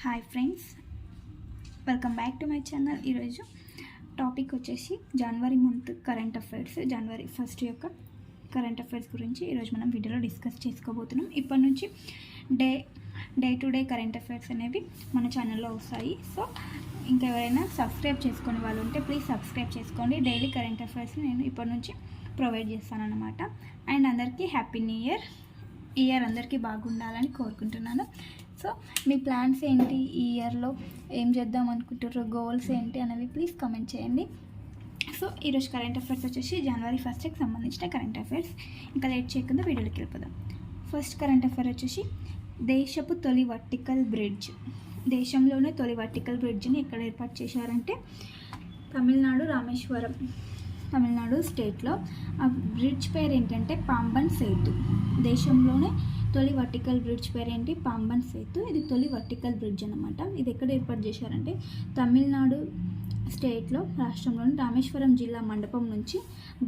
Hi friends, welcome back to my channel. ఈరోజు topic వచ్చేసి జనవరి month current affairs, జనవరి 1 యొక్క current affairs గురించి ఈరోజు మనం వీడియోలో డిస్కస్ చేసుకోబోతున్నాం. ఇప్పటి నుంచి day to day current affairs అనేవి మన ఛానల్లో వస్తాయి. సో ఇంకా ఎవరైనా సబ్స్క్రైబ్ చేసుకునే వాళ్ళు ఉంటే ప్లీజ్ సబ్స్క్రైబ్ చేసుకోండి. డైలీ కరెంట్ అఫైర్స్ నేను ఇప్పటి నుంచి ప్రొవైడ్ చేస్తానన్నమాట. అండ్ అందరికీ హ్యాపీ న్యూ ఇయర్. ఈ ఇయర్ అందరికీ బాగుండాలని కోరుకుంటున్నాను. సో మీ ప్లాన్స్ ఏంటి, ఈ ఇయర్లో ఏం చేద్దాం అనుకుంటారో, గోల్స్ ఏంటి అనేవి ప్లీజ్ కామెంట్ చేయండి. సో ఈరోజు కరెంట్ అఫైర్స్ వచ్చేసి జనవరి 1కి సంబంధించిన కరెంట్ అఫైర్స్. ఇంకా లేట్ చేయకుండా వీడియోకి వెళ్ళిపోదాం. ఫస్ట్ కరెంట్ అఫైర్ వచ్చేసి దేశపు తొలి వర్టికల్ బ్రిడ్జ్. దేశంలోనే తొలి వర్టికల్ బ్రిడ్జ్ని ఎక్కడ ఏర్పాటు చేశారంటే తమిళనాడు, రామేశ్వరం, తమిళనాడు స్టేట్లో. ఆ బ్రిడ్జ్ పేరు ఏంటంటే పాంబన్ సేతు. దేశంలోనే తొలి వర్టికల్ బ్రిడ్జ్ పేరు ఏంటి? పాంబన్ సేతు. ఇది తొలి వర్టికల్ బ్రిడ్జ్ అనమాట. ఇది ఎక్కడ ఏర్పాటు చేశారంటే తమిళనాడు స్టేట్లో, రాష్ట్రంలోని రామేశ్వరం జిల్లా మండపం నుంచి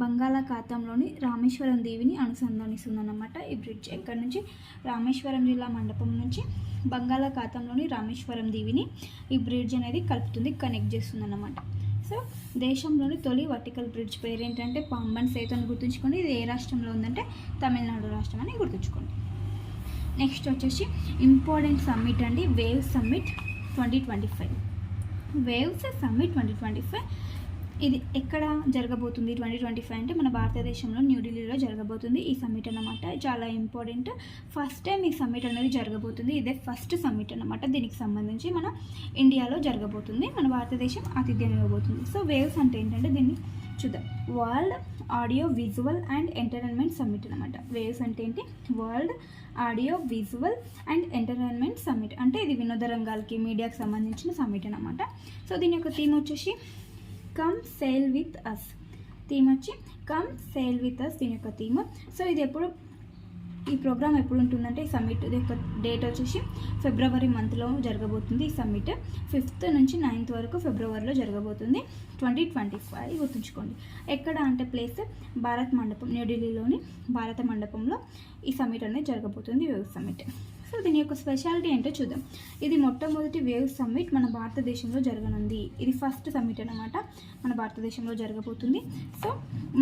బంగాళాఖాతంలోని రామేశ్వరం దీవిని అనుసంధానిస్తుందన్నమాట. ఈ బ్రిడ్జ్ ఎక్కడి నుంచి? రామేశ్వరం జిల్లా మండపం నుంచి బంగాళాఖాతంలోని రామేశ్వరం దీవిని ఈ బ్రిడ్జ్ అనేది కలుపుతుంది, కనెక్ట్ చేస్తుంది అన్నమాట. సో దేశంలోని తొలి వర్టికల్ బ్రిడ్జ్ పేరు ఏంటంటే పాంబన్ సేతు అని గుర్తుంచుకోండి. ఇది ఏ రాష్ట్రంలో ఉందంటే తమిళనాడు రాష్ట్రం అని గుర్తుంచుకోండి. నెక్స్ట్ వచ్చేసి ఇంపార్టెంట్ సమ్మిట్ అండి, వేవ్స్ సమ్మిట్ 2025. వేవ్స్ సమ్మిట్ 2025 ఇది ఎక్కడ జరగబోతుంది? 2025 అంటే మన భారతదేశంలో న్యూఢిల్లీలో జరగబోతుంది ఈ సమ్మిట్ అన్నమాట. చాలా ఇంపార్టెంట్. ఫస్ట్ టైం ఈ సమ్మిట్ అనేది జరగబోతుంది. ఇదే ఫస్ట్ సమ్మిట్ అన్నమాట. దీనికి సంబంధించి మన ఇండియాలో జరగబోతుంది. మన భారతదేశం ఆతిథ్యం ఇవ్వబోతుంది. సో వేవ్స్ అంటే ఏంటంటే దీన్ని చూద్దాం. World audio visual and entertainment summit అనమాట. వేవ్స్ అంటే ఏంటి? World audio visual and entertainment summit. అంటే ఇది వినోద రంగాలకి, మీడియాకి సంబంధించిన సమ్మిట్ అనమాట. సో దీని యొక్క థీమ్ వచ్చేసి come sail with us. Theme వచ్చి కమ్ సేల్ విత్ అస్ దీని యొక్క థీమ్. సో ఇది ఎప్పుడు, ఈ ప్రోగ్రామ్ ఎప్పుడు ఉంటుందంటే ఈ సమ్మిట్ యొక్క డేట్ వచ్చేసి ఫిబ్రవరి మంత్లో జరగబోతుంది. ఈ సమ్మిట్ 5th నుంచి 9th వరకు ఫిబ్రవరిలో జరగబోతుంది 2025. గుర్తుంచుకోండి. ఎక్కడ అంటే ప్లేస్ భారత్ మండపం, న్యూఢిల్లీలోని భారత మండపంలో ఈ సమ్మిట్ అనేది జరగబోతుంది, వేవ్ సమ్మిట్. సో దీని యొక్క స్పెషాలిటీ ఏంటో చూద్దాం. ఇది మొట్టమొదటి వేవ్ సమ్మిట్ మన భారతదేశంలో జరగనుంది. ఇది ఫస్ట్ సమ్మిట్ అన్నమాట, మన భారతదేశంలో జరగబోతుంది. సో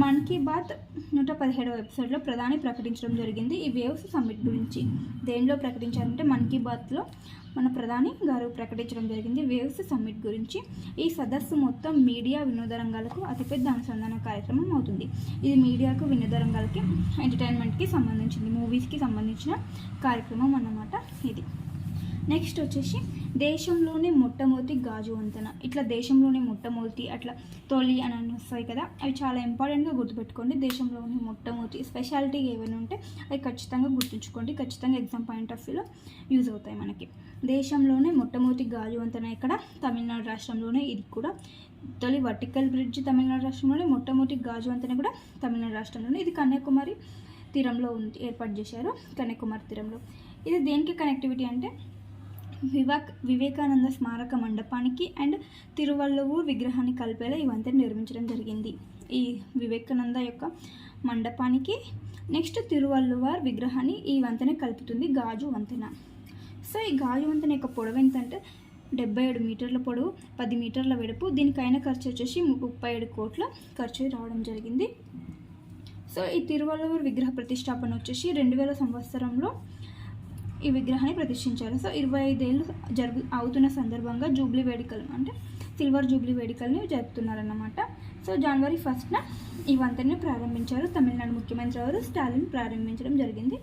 మన్ కీ బాత్ 117వ ఎపిసోడ్లో ప్రధాని ప్రకటించడం జరిగింది ఈ వేవ్స్ సమ్మిట్ గురించి. దేనిలో ప్రకటించారంటే మన్ కీ బాత్లో మన ప్రధాని గారు ప్రకటించడం జరిగింది వేవ్స్ సమ్మిట్ గురించి. ఈ సదస్సు మొత్తం మీడియా, వినోద రంగాలకు అతిపెద్ద అనుసంధాన కార్యక్రమం అవుతుంది. ఇది మీడియాకు, వినోద రంగాలకి, ఎంటర్టైన్మెంట్కి సంబంధించింది, మూవీస్కి సంబంధించిన కార్యక్రమం అన్నమాట ఇది. నెక్స్ట్ వచ్చేసి దేశంలోనే మొట్టమొదటి గాజు వంతెన. ఇట్లా దేశంలోనే మొట్టమొదటి, అట్లా తొలి అని వస్తాయి కదా, అవి చాలా ఇంపార్టెంట్గా గుర్తుపెట్టుకోండి. దేశంలోనే మొట్టమొదటి స్పెషాలిటీ ఏమైనా ఉంటే అవి ఖచ్చితంగా గుర్తుంచుకోండి. ఖచ్చితంగా ఎగ్జామ్ పాయింట్ ఆఫ్ వ్యూలో యూజ్ అవుతాయి మనకి. దేశంలోనే మొట్టమొదటి గాజు వంతెన ఎక్కడ? తమిళనాడు రాష్ట్రంలోనే. ఇది కూడా తొలి వర్టికల్ బ్రిడ్జ్ తమిళనాడు రాష్ట్రంలోనే, మొట్టమొదటి గాజు వంతెన కూడా తమిళనాడు రాష్ట్రంలోనే. ఇది కన్యాకుమారి తీరంలో ఉంది, ఏర్పాటు చేశారు కన్యాకుమారి తీరంలో. ఇది దేనికి కనెక్టివిటీ అంటే వివేకానంద స్మారక మండపానికి అండ్ తిరువళ్ళూరు విగ్రహాన్ని కలిపేలా ఈ వంతెన నిర్మించడం జరిగింది. ఈ వివేకానంద యొక్క మండపానికి నెక్స్ట్ తిరువళ్ళూరు విగ్రహాన్ని ఈ వంతెన కలుపుతుంది, గాజు వంతెన. సో ఈ గాజు వంతెన యొక్క పొడవు ఎంత అంటే 77 మీటర్ల పొడవు, 10 మీటర్ల వెడపు. దీనికైన ఖర్చు వచ్చేసి 37 కోట్ల ఖర్చు రావడం జరిగింది. సో ఈ తిరువళ్ళూరు విగ్రహ ప్రతిష్టాపన వచ్చేసి 2000 సంవత్సరంలో ఈ విగ్రహాన్ని ప్రతిష్ఠించారు. సో 25 ఏళ్ళు అవుతున్న సందర్భంగా జూబ్లీ వేడుకలు అంటే సిల్వర్ జూబ్లీ వేడుకల్ని జరుపుతున్నారన్నమాట. సో జనవరి 1న ఈ వంతెనని ప్రారంభించారు. తమిళనాడు ముఖ్యమంత్రి గారు స్టాలిన్ ప్రారంభించడం జరిగింది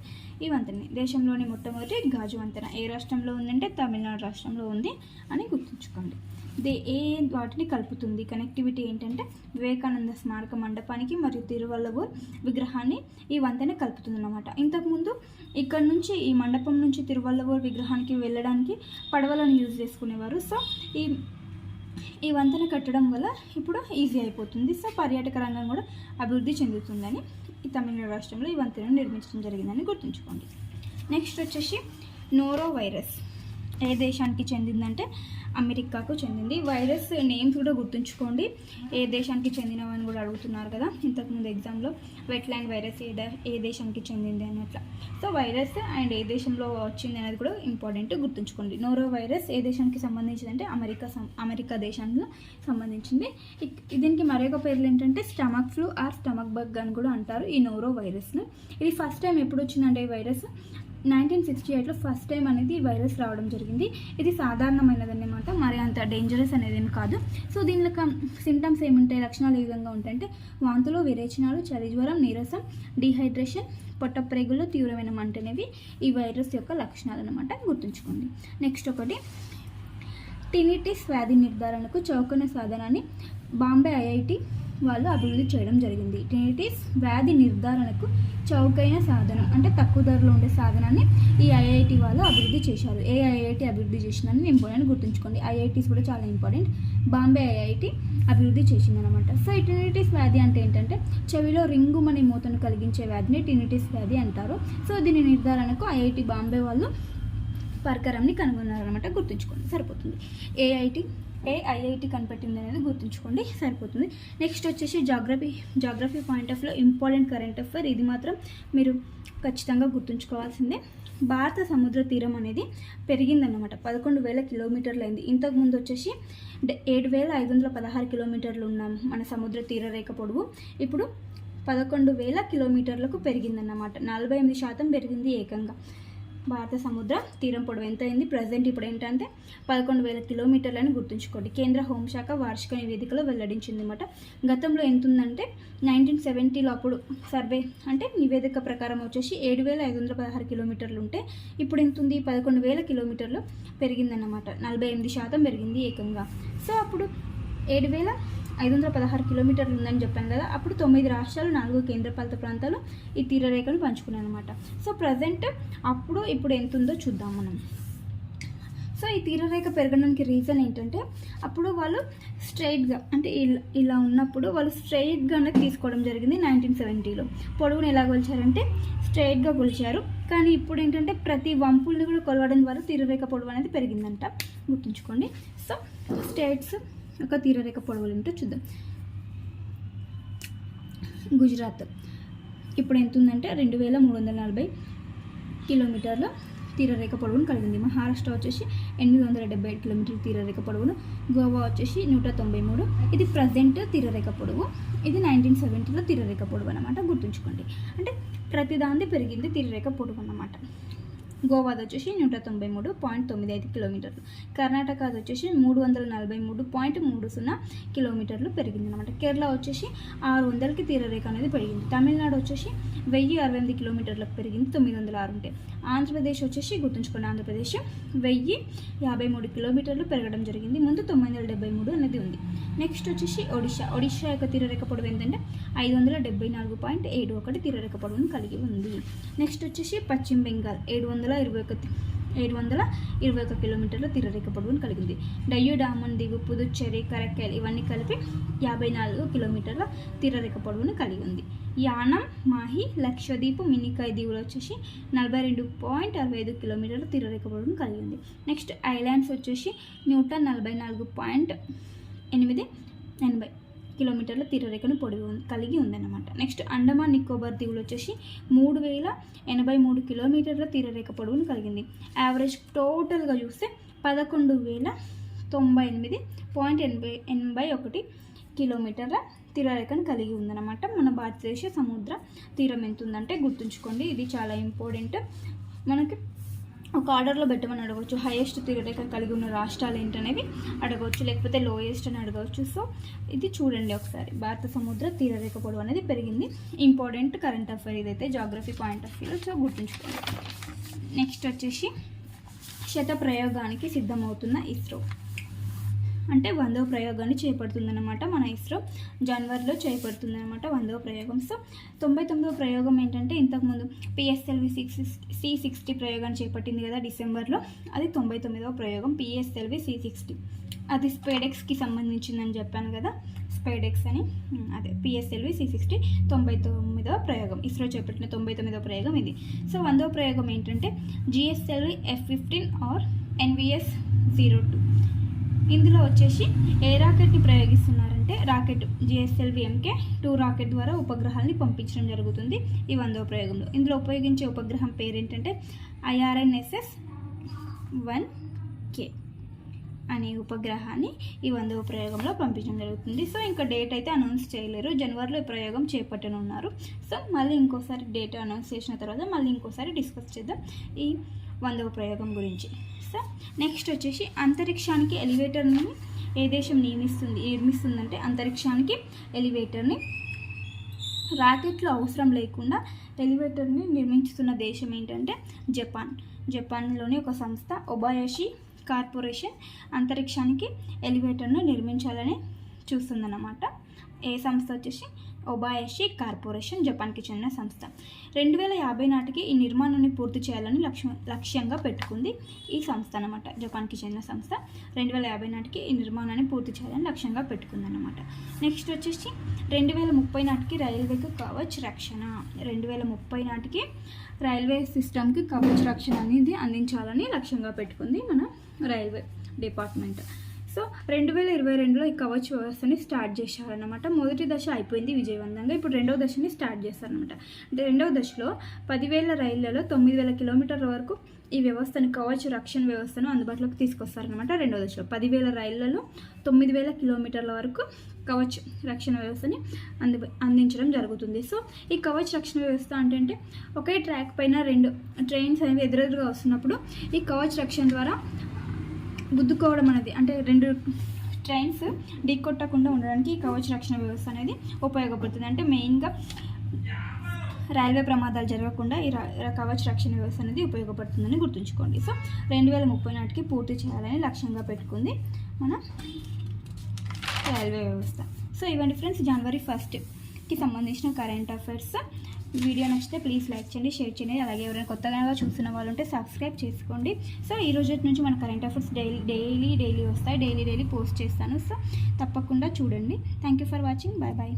ఈ వంతెనని. దేశంలోని మొట్టమొదటి గాజు వంతెన ఏ రాష్ట్రంలో ఉందంటే తమిళనాడు రాష్ట్రంలో ఉంది అని గుర్తుంచుకోండి. వాటిని కలుపుతుంది. కనెక్టివిటీ ఏంటంటే వివేకానంద స్మారక మండపానికి మరియు తిరువళ్ళూరు విగ్రహాన్ని ఈ వంతెన కలుపుతుంది అన్నమాట. ఇంతకుముందు ఇక్కడ నుంచి, ఈ మండపం నుంచి తిరువళ్ళూరు విగ్రహానికి వెళ్ళడానికి పడవలను యూజ్ చేసుకునేవారు. సో ఈ వంతెన కట్టడం వల్ల ఇప్పుడు ఈజీ అయిపోతుంది. సో పర్యాటక రంగం కూడా అభివృద్ధి చెందుతుందని ఈ తమిళనాడు రాష్ట్రంలో ఈ వంతెనను నిర్మించడం జరిగిందని గుర్తుంచుకోండి. నెక్స్ట్ వచ్చేసి నోరో వైరస్. ఏ దేశానికి చెందిందంటే అమెరికాకు చెందింది. వైరస్ నేమ్స్ కూడా గుర్తుంచుకోండి, ఏ దేశానికి చెందినవని కూడా అడుగుతున్నారు కదా ఇంతకుముందు ఎగ్జామ్లో. వెట్లాండ్ వైరస్ ఏ దేశానికి చెందింది అన్నట్ల. సో వైరస్ అండ్ ఏ దేశంలో వచ్చింది అనేది కూడా ఇంపార్టెంట్, గుర్తుంచుకోండి. నోరో వైరస్ ఏ దేశానికి సంబంధించింది అంటే అమెరికా దేశానికి సంబంధించింది. దీనికి మరొక పేర్లు ఏంటంటే stomach flu or stomach bug అని కూడా అంటారు ఈ నోరో వైరస్ను. ఇది ఫస్ట్ టైం ఎప్పుడు వచ్చిందంటే ఈ వైరస్ 1968లో ఫస్ట్ టైం అనేది వైరస్ రావడం జరిగింది. ఇది సాధారణమైనది అన్నమాట, మరి అంత డేంజరస్ అనేది ఏం కాదు. సో దీనిలో సింటమ్స్ ఏముంటాయి, లక్షణాలు ఏ విధంగా ఉంటాయంటే వాంతులు, విరేచనాలు, చలి జ్వరం, నీరసం, డీహైడ్రేషన్, పొట్ట ప్రేగుల్లో తీవ్రమైన మంట అనేవి ఈ వైరస్ యొక్క లక్షణాలు అనమాట, గుర్తుంచుకోండి. నెక్స్ట్ ఒకటి టినిటిస్ వ్యాధి నిర్ధారణకు చౌకైన సాధనాన్ని బాంబే ఐఐటి వాళ్ళు అభివృద్ధి చేయడం జరిగింది. టినిటిస్ వ్యాధి నిర్ధారణకు చౌకైన సాధనం అంటే తక్కువ ధరలో ఉండే సాధనాన్ని ఈ ఐఐటి వాళ్ళు అభివృద్ధి చేశారు. ఏ ఐఐటి అభివృద్ధి చేసిందని ఇంపార్టెంట్, గుర్తుంచుకోండి. ఐఐటీస్ కూడా చాలా ఇంపార్టెంట్. బాంబే ఐఐటి అభివృద్ధి చేసిందనమాట. సో ఈ టినిటిస్ వ్యాధి అంటే ఏంటంటే చెవిలో రింగుమనే మూతను కలిగించే వ్యాధిని టినిటిస్ వ్యాధి అంటారు. సో దీని నిర్ధారణకు ఐఐటి బాంబే వాళ్ళు పరికరంని కనుగొన్నారనమాట, గుర్తుంచుకోండి, సరిపోతుంది. ఏ ఐఐటి కనిపెట్టింది అనేది గుర్తుంచుకోండి, సరిపోతుంది. నెక్స్ట్ వచ్చేసి జాగ్రఫీ పాయింట్ ఆఫ్ లో ఇంపార్టెంట్ కరెంట్ అఫైర్, ఇది మాత్రం మీరు ఖచ్చితంగా గుర్తుంచుకోవాల్సిందే. భారత సముద్ర తీరం అనేది పెరిగిందన్నమాట, 11,000 కిలోమీటర్లు అయింది. ఇంతకుముందు వచ్చేసి 7,516 కిలోమీటర్లు ఉన్నాం మన సముద్ర తీర రేఖ పొడవు, ఇప్పుడు 11,000 కిలోమీటర్లకు పెరిగిందన్నమాట. 48% పెరిగింది ఏకంగా. భారత సముద్ర తీరం పొడవు ఎంత అయింది ప్రజెంట్ ఇప్పుడు ఏంటంటే 11,000 కిలోమీటర్లని గుర్తుంచుకోండి. కేంద్ర హోంశాఖ వార్షిక నివేదికలో వెల్లడించింది అనమాట. గతంలో ఎంత ఉందంటే 1970లో అప్పుడు సర్వే అంటే నివేదిక ప్రకారం వచ్చేసి 7,516 కిలోమీటర్లు ఉంటే ఇప్పుడు ఎంత ఉంది 11,000 కిలోమీటర్లు పెరిగిందన్నమాట. 48% పెరిగింది ఏకంగా. సో అప్పుడు 7,516 కిలోమీటర్లు ఉందని చెప్పాను కదా, అప్పుడు 9 రాష్ట్రాలు 4 కేంద్రపాలిత ప్రాంతాలు ఈ తీరరేఖను పంచుకున్నాయి అనమాట. సో ప్రజెంట్ అప్పుడు ఇప్పుడు ఎంత ఉందో చూద్దాం మనం. సో ఈ తీరరేఖ పెరగడానికి రీజన్ ఏంటంటే అప్పుడు వాళ్ళు స్ట్రైట్గా అంటే ఇలా ఉన్నప్పుడు వాళ్ళు స్ట్రైట్గానే తీసుకోవడం జరిగింది. 1970లో పొడవును ఎలా కొలిచారంటే స్ట్రైట్గా కొలిచారు. కానీ ఇప్పుడు ఏంటంటే ప్రతి వంపుల్ని కూడా కొలవడం ద్వారా తీరరేఖ పొడవు అనేది పెరిగిందంట, గుర్తుంచుకోండి. సో స్టేట్స్ ఒక తీరరేఖ పొడవులు ఏంటో చూద్దాం. గుజరాత్ ఇప్పుడు ఎంత ఉందంటే 2,340 కిలోమీటర్ల తీరరేఖ పొడవును కలిగింది. మహారాష్ట్ర వచ్చేసి 877 కిలోమీటర్ల తీరరేఖ పొడవును. గోవా వచ్చేసి 193. ఇది ప్రజెంట్ తీరరేఖ పొడవు, ఇది 1970లో తీరరేఖ పొడవు అనమాట, గుర్తుంచుకోండి. అంటే ప్రతిదాన్ని పెరిగింది తీరరేఖ పొడవు అన్నమాట. గోవాది వచ్చేసి 193.95 కిలోమీటర్లు. కర్ణాటకది వచ్చేసి 343.30 కిలోమీటర్లు పెరిగిందనమాట. కేరళ వచ్చేసి 600కి తీరరేఖ అనేది పెరిగింది. తమిళనాడు వచ్చేసి 1,068 కిలోమీటర్లకు పెరిగింది, 906 ఉంటే. ఆంధ్రప్రదేశ్ వచ్చేసి గుర్తుంచుకోండి, ఆంధ్రప్రదేశ్ 1,053 కిలోమీటర్లు పెరగడం జరిగింది. ముందు 973 అనేది ఉంది. నెక్స్ట్ వచ్చేసి ఒడిషా యొక్క తీరరేఖ పొడవు ఏంటంటే 574.71 తీరరేఖ పొడవును కలిగి ఉంది. నెక్స్ట్ వచ్చేసి పశ్చిమ బెంగాల్ 721 కిలోమీటర్ల తీరరేఖ పొడవును కలిగింది. డయ్యూ డామన్ దీవు, పుదుచ్చేరి, కరక్కల్ ఇవన్నీ కలిపి 54 కిలోమీటర్ల తీరరేఖ పొడవును కలిగి ఉంది. యానం, మాహి, లక్షద్వీప్, మినికాయ్ దీవులు వచ్చేసి 42.65 కిలోమీటర్ల తీరరేఖ పొడవును కలిగి ఉంది. నెక్స్ట్ ఐలాండ్స్ వచ్చేసి 144.80 కిలోమీటర్ల తీరరేఖను పొడవు కలిగి ఉందన్నమాట. నెక్స్ట్ అండమాన్ నికోబార్ దీవులు వచ్చేసి 3,083 కిలోమీటర్ల తీరరేఖ పొడవును కలిగింది. యావరేజ్ టోటల్గా చూస్తే 11,098.81 కిలోమీటర్ల తీరరేఖను కలిగి ఉందన్నమాట. మన భారతదేశ సముద్ర తీరం ఎంత ఉందంటే గుర్తుంచుకోండి, ఇది చాలా ఇంపార్టెంట్. మనకి ఒక ఆర్డర్లో పెట్టమని అడగవచ్చు. హైయెస్ట్ తీరరేఖ కలిగి ఉన్న రాష్ట్రాలు ఏంటనేవి అడగవచ్చు, లేకపోతే లోయెస్ట్ అని అడగవచ్చు. సో ఇది చూడండి ఒకసారి, భారత సముద్ర తీరరేఖ పొడవు అనేది పెరిగింది. ఇంపార్టెంట్ కరెంట్ అఫైర్ ఇదైతే జాగ్రఫీ పాయింట్ ఆఫ్ వ్యూలో, సో గుర్తుంచుకోండి. నెక్స్ట్ వచ్చేసి శత ప్రయోగానికి సిద్ధమవుతున్న ఇస్రో అంటే 100వ ప్రయోగాన్ని చేపడుతుందన్నమాట. మన ఇస్రో జనవరిలో చేపడుతుందన్నమాట 100వ ప్రయోగం. సో 99వ ప్రయోగం ఏంటంటే ఇంతకుముందు పిఎస్ఎల్వి C60 ప్రయోగాన్ని చేపట్టింది కదా డిసెంబర్లో, అది 99వ ప్రయోగం పిఎస్ఎల్వి C60. అది స్పేడెక్స్కి సంబంధించిందని చెప్పాను కదా, స్పేడెక్స్ అని, అదే పిఎస్ఎల్వి C60 99వ ప్రయోగం, ఇస్రో చేపట్టిన 99వ ప్రయోగం ఇది. సో 100వ ప్రయోగం ఏంటంటే GSLV F-15 ఆర్ NVS 02. ఇందులో వచ్చేసి ఏ రాకెట్ని ప్రయోగిస్తున్నారంటే రాకెట్ GSLV-MK2 రాకెట్ ద్వారా ఉపగ్రహాలని పంపించడం జరుగుతుంది ఈ 100వ ప్రయోగంలో. ఇందులో ఉపయోగించే ఉపగ్రహం పేరు ఏంటంటే IRNSS 1K అనే ఉపగ్రహాన్ని ఈ 100వ ప్రయోగంలో పంపించడం జరుగుతుంది. సో ఇంకా డేట్ అయితే అనౌన్స్ చేయలేరు, జనవరిలో ఈ ప్రయోగం చేపట్టనున్నారు. సో మళ్ళీ ఇంకోసారి డేట్ అనౌన్స్ చేసిన తర్వాత మళ్ళీ ఇంకోసారి డిస్కస్ చేద్దాం ఈ 100వ ప్రయోగం గురించి. సో నెక్స్ట్ వచ్చేసి అంతరిక్షానికి ఎలివేటర్ని ఏ దేశం నిర్మిస్తుందంటే అంతరిక్షానికి ఎలివేటర్ని రాకెట్లు అవసరం లేకుండా ఎలివేటర్ని నిర్మించుతున్న దేశం ఏంటంటే జపాన్లోని ఒక సంస్థ ఒబాయాషి కార్పొరేషన్ అంతరిక్షానికి ఎలివేటర్ను నిర్మించాలని చూస్తుందన్నమాట. ఏ సంస్థ వచ్చేసి ఒబాయాషి కార్పొరేషన్, జపాన్కి చెందిన సంస్థ. 2050 నాటికి ఈ నిర్మాణాన్ని పూర్తి చేయాలని లక్ష్యంగా పెట్టుకుంది ఈ సంస్థ అన్నమాట. జపాన్కి చెందిన సంస్థ 2050 నాటికి ఈ నిర్మాణాన్ని పూర్తి చేయాలని లక్ష్యంగా పెట్టుకుందన్నమాట. నెక్స్ట్ వచ్చేసి 2030 నాటికి రైల్వేకి కవచ్ రక్షణ. 2030 నాటికి రైల్వే సిస్టమ్కి కవచ్ రక్షణ అనేది అందించాలని లక్ష్యంగా పెట్టుకుంది మన రైల్వే డిపార్ట్మెంట్. సో 2022లో ఈ కవచ్ వ్యవస్థని స్టార్ట్ చేశారన్నమాట. మొదటి దశ అయిపోయింది విజయవంతంగా. ఇప్పుడు రెండవ దశని స్టార్ట్ చేస్తారనమాట. అంటే రెండవ దశలో 10,000 రైళ్లలో 9,000 కిలోమీటర్ల వరకు ఈ వ్యవస్థను కవచ్ రక్షణ వ్యవస్థను అందుబాటులోకి తీసుకొస్తారనమాట. రెండవ దశలో 10,000 రైళ్లలో 9,000 కిలోమీటర్ల వరకు కవచ్ రక్షణ వ్యవస్థని అందించడం జరుగుతుంది. సో ఈ కవచ్ రక్షణ వ్యవస్థ అంటే ఒకే ట్రాక్ పైన 2 ట్రైన్స్ అనేవి ఎదురెదురుగా వస్తున్నప్పుడు ఈ కవచ్ రక్షణ ద్వారా గుద్దుకోవడం అనేది, అంటే 2 ట్రైన్స్ ఢీకొట్టకుండా ఉండడానికి ఈ కవచ్ రక్షణ వ్యవస్థ అనేది ఉపయోగపడుతుంది. అంటే మెయిన్గా రైల్వే ప్రమాదాలు జరగకుండా ఈ కవచ్ రక్షణ వ్యవస్థ అనేది ఉపయోగపడుతుందని గుర్తుంచుకోండి. సో 2030 నాటికి పూర్తి చేయాలని లక్ష్యంగా పెట్టుకుంది మన రైల్వే వ్యవస్థ. సో ఇవన్నీ ఫ్రెండ్స్ జనవరి 1కి సంబంధించిన కరెంట్ అఫైర్స్. వీడియో నచ్చితే ప్లీజ్ లైక్ చేయండి, షేర్ చేయండి. అలాగే ఎవరైనా కొత్తగా చూస్తున్న వాళ్ళు ఉంటే సబ్స్క్రైబ్ చేసుకోండి. సో ఈ రోజు నుంచి మన కరెంట్ అఫైర్స్ డైలీ వస్తాయి, డైలీ పోస్ట్ చేస్తాను. సో తప్పకుండా చూడండి. Thank you for watching. Bye bye.